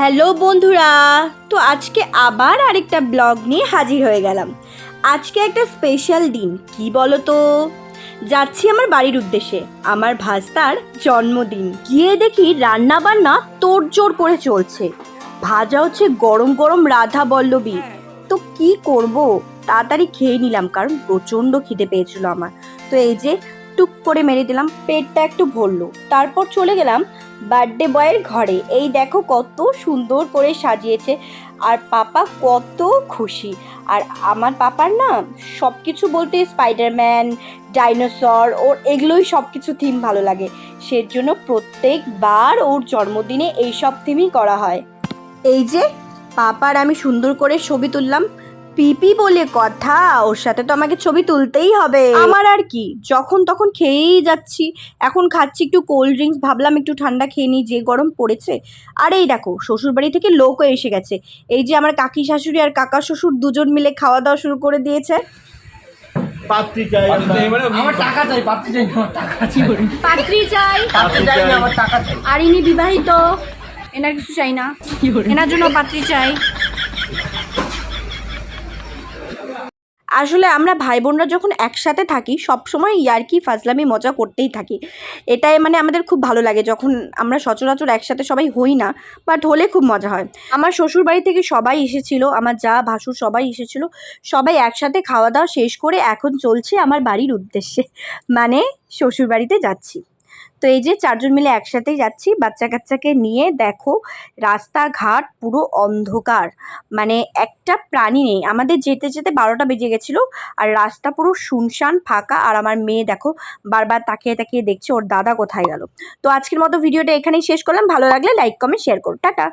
Hello বন্ধুরা, তো আজকে আবার আরেকটা ব্লগ নিয়ে হাজির হয়ে গেলাম। আজকে একটা স্পেশাল দিন, কি বলো তো? যাচ্ছি আমার বাড়ির উদ্দেশ্যে, আমার ভাস্তার জন্মদিন। গিয়ে দেখি রান্না বান্না তোড়জোড় করে চলছে, ভাজা হচ্ছে গরম গরম রাধা বল্লবী। তো কি করব, তাড়াতাড়ি খেয়ে নিলাম কারণ প্রচণ্ড খিদে পেয়েছিল আমার। তো এই যে টুক করে মেরে দিলাম, পেটটা একটু ভরলো। তারপর চলে গেলাম বার্থডে বয়ের ঘরে। এই দেখো কত সুন্দর করে সাজিয়েছে, আর পাপা কত খুশি। আর আমার পাপার না সব কিছু বলতে স্পাইডারম্যান, ডাইনোসর, ওর এগুলোই সব কিছু থিম ভালো লাগে। সেজন্য প্রত্যেকবার ওর জন্মদিনে এইসব থিমই করা হয়। এই যে পাপার আমি সুন্দর করে ছবি তুললাম, পিপি বলে কথা, ওর সাথে তো আমাকে ছবি তুলতেই হবে। আমার আর কি, যখন তখন খেয়েই যাচ্ছি। এখন খাচ্ছি একটু কোল্ড ড্রিঙ্কস, ভাবলাম একটু ঠান্ডা খেয়ে নিই, যে গরম পড়েছে। আর এই দেখো শ্বশুরবাড়ি থেকে লোকও এসে গেছে। এই যে আমার কাকি শাশুড়ি আর কাকা শ্বশুর দুজন মিলে খাওয়া দাওয়া শুরু করে দিয়েছে। পাত্রী চাই আমার টাকা চাই, পাত্রী চাই, আমার টাকা চাই, পাত্রী চাই, পাত্রী চাই না, আমার টাকা চাই। আর ইনি বিবাহিত, এনার কিছু চাই না, এনার জন্য পাত্রী চাই। আসলে আমরা ভাই বোনরা যখন একসাথে থাকি সবসময় ইয়ার্কি ফাজলামি মজা করতেই থাকি। এটাই মানে আমাদের খুব ভালো লাগে যখন আমরা সচরাচর একসাথে সবাই হই না, বাট হলে খুব মজা হয়। আমার শ্বশুর বাড়ি থেকে সবাই এসেছিল, আমার যা ভাসুর সবাই এসেছিল। সবাই একসাথে খাওয়া দাওয়া শেষ করে এখন চলছে আমার বাড়ির উদ্দেশ্যে, মানে শ্বশুর বাড়িতে যাচ্ছি। তো এই যে চারজন মিলে একসাথেই যাচ্ছি বাচ্চা কাচ্চাকে নিয়ে। দেখো রাস্তাঘাট পুরো অন্ধকার, মানে একটা প্রাণী নেই। আমাদের যেতে যেতে 12টা বেজে গেছিলো, আর রাস্তা পুরো শুনশান ফাঁকা। আর আমার মেয়ে দেখো বারবার তাকিয়ে তাকিয়ে দেখছে ওর দাদা কোথায় গেল। তো আজকের মতো ভিডিওটা এখানেই শেষ করলাম। ভালো লাগলে লাইক কমেন্ট শেয়ার করো, টাটা।